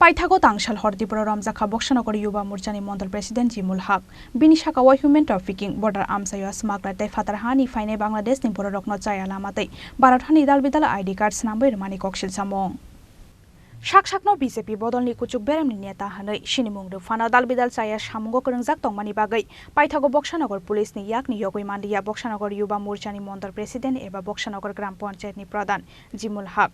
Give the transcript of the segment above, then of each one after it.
Paithago Tangsal Diporo Romjakha Boxanagar Yuva Morchani Mandal President Jimul Haque bini saka wa human trafficking border amsayo smuggler tai fatarhani faine Bangladesh ni borok no chaya lamatai barathani dalbidal ID card snambai mani koksil samong Shakshakno BJP bodolni kuchuk beremni neta hanai sinimung rufana dalbidal chaya samungo krengjak tongmani bagai Paithago Boxanagar police ni yakni yogoi mandiya Boxanagar Yuva Morchani Mandal President eba Boxanagar Gram Panchayat ni Pradhan Jimul Haque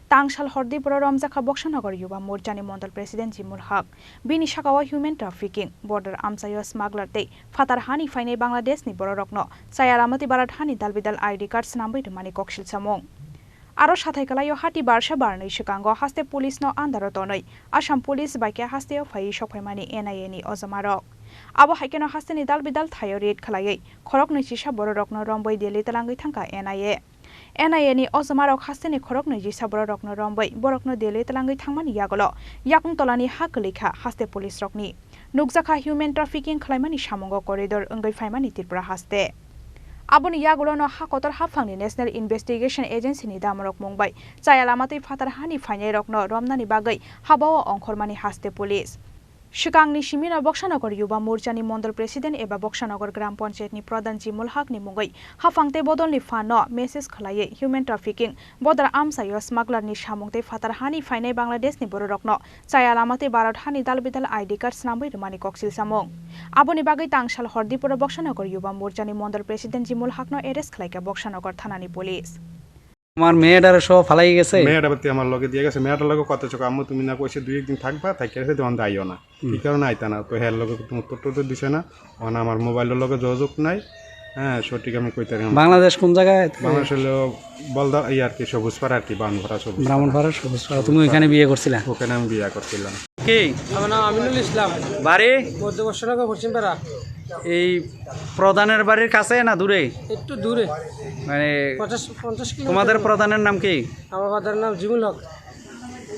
Tangsal Diporo Romjakha Boxanagar Yuva Morchani Mandal President Jimul Haque bini sakawa human trafficking border amsayo smuggler tei fatarhani faine Bangladesh ni borokno chayaramati barathani dalbidal ID card snambai mani koksil samong Aro sathai kalayo hati barsha barnai sikango haste police no andaro tonai Assam police baike haste phai sokhaimani NIA ni ojamarok abo haike no haste ni dalbidal thayo raid khalayai khorok ni sisa borokno rombai deli talangai thangka NIA ni ojamarok haste ni khorok ni sisa borokno rombai borokno deli talangai thangmani yagolo yakung tolani haklikha haste police rokni Romjakha human trafficking khlaimani samongo corridor ongai phaimani Tripura haste Aboni yagulo no hakotor hafangni National Investigation Agency ni damorok mungbai chayalamati fatarhani fainai rokno romnani bagai habawa ongkhormani haste police Shikangni Shimina Boxanagar Yuva Morchani Mandal President eba Boxanagar Gram Panchayat ni Pradhan Jimul Haque ni mungai hafangte bodolni fano message khalaye human trafficking bodar amsayo smuggler ni samungte fatarhani fainai Bangladesh ni borokno chayalamati barathani dalbidal ID card snambai mani koksil samong Aboni bagai Tangsal Diporo Boxanagar Yuva Morchani Mandal President Jimul Haque no arrest khlaika Boxanagar thanani police আমার মেয়েটার সব ফালাই গেছে মেয়েটা বাতি আমার লগে দিয়ে গেছে মেয়েটার লগে কত চোখ আম্মু তুমি না কইছে দুই একদিন থাকবা থাকি আছে তখন আইও না কি কারণে আইতা না তো হের লগে তুমি উত্তর তো দিছে না ওনা আমার মোবাইলের লগে যোগাযোগ নাই হ্যাঁ সঠিক আমি কইতে পারি বাংলাদেশ কোন জায়গায় বাংলাদেশ হলো বলদা এই আর কি সবুজপাড়া আর কি বানভরা সবুজ ব্রাহ্মণপাড়া সবুজপাড়া তুমি ওখানে বিয়ে করছিলা ওখানে আমি বিয়ে করছিলাম কি আমার নাম আমিনুল ইসলাম বাড়ি মধ্য বর্ষণাগর পশ্চিমপাড়া এই প্রধানের বাড়ির কাছে না দূরে একটু দূরে মানে 50 কিলো তোমাদের প্রধানের নাম কি আমার ফাদারের নাম জিমুল হক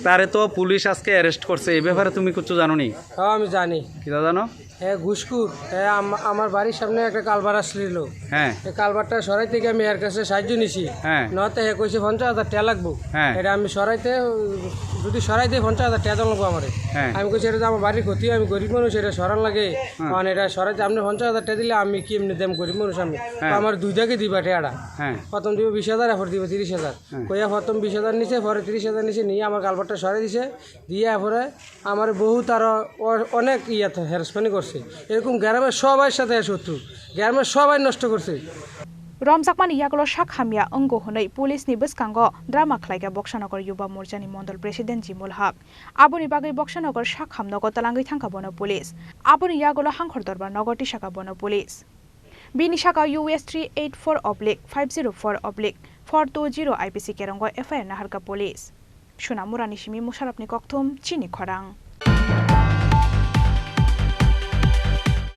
তারে তো পুলিশ আজকে অ্যারেস্ট করছে এই ব্যাপারে তুমি কিছু জানো নি হ্যাঁ আমি জানি কি জানো হ্যাঁ ঘুষখুর হ্যাঁ আমার বাড়ির সামনে একটা কালবার আসছিল হ্যাঁ এই কালবারটা সরাই থেকে আমি এর কাছে সাহায্য নিছি হ্যাঁ নতে হে কইছে 50,000 টাকা লাগবো হ্যাঁ এটা আমি সরাইতে যদি সরাই দেই 50,000 টাকা লাগবো আমারে আমি কইছি এটা আমার বাড়ির ক্ষতি আমি গরিব মানুষ এটা সরান লাগে কারণ এটা সরাইতে আপনি 50,000 টাকা দিলে আমি কি এমনি দেম গরিব মানুষ আমি আমার দুইটাকে দিবা টাকাটা প্রথম দিব 20,000 এরপর দিব 30,000 কইয়া প্রথম 20,000 নিচে পরে 30,000 নিচে নিয়ে আমার কালবারটা সরাই দিছে দিয়ে পরে আমার বহুত আরো অনেক ইয়াতে হ্যারাসমেন্ট করছে এরকম গ্রামের সবাই সাথে শত্রু গ্রামের সবাই নষ্ট করছে Romjakmani yagulo shakhamia ongo honai police ni biskango drama khlaika Boxanagar Yuva Morchani Mandal President Jimul Haque aboni bagai Boxanagar shakhamnogo talangai thangka bono police aboni yagulo hangkhor darbar nogoti shaka bono police bini shaka US 384/50/420 IPC kerongo FIR naharka police Shunamurani shimi musharapni kokthum Chini Khorang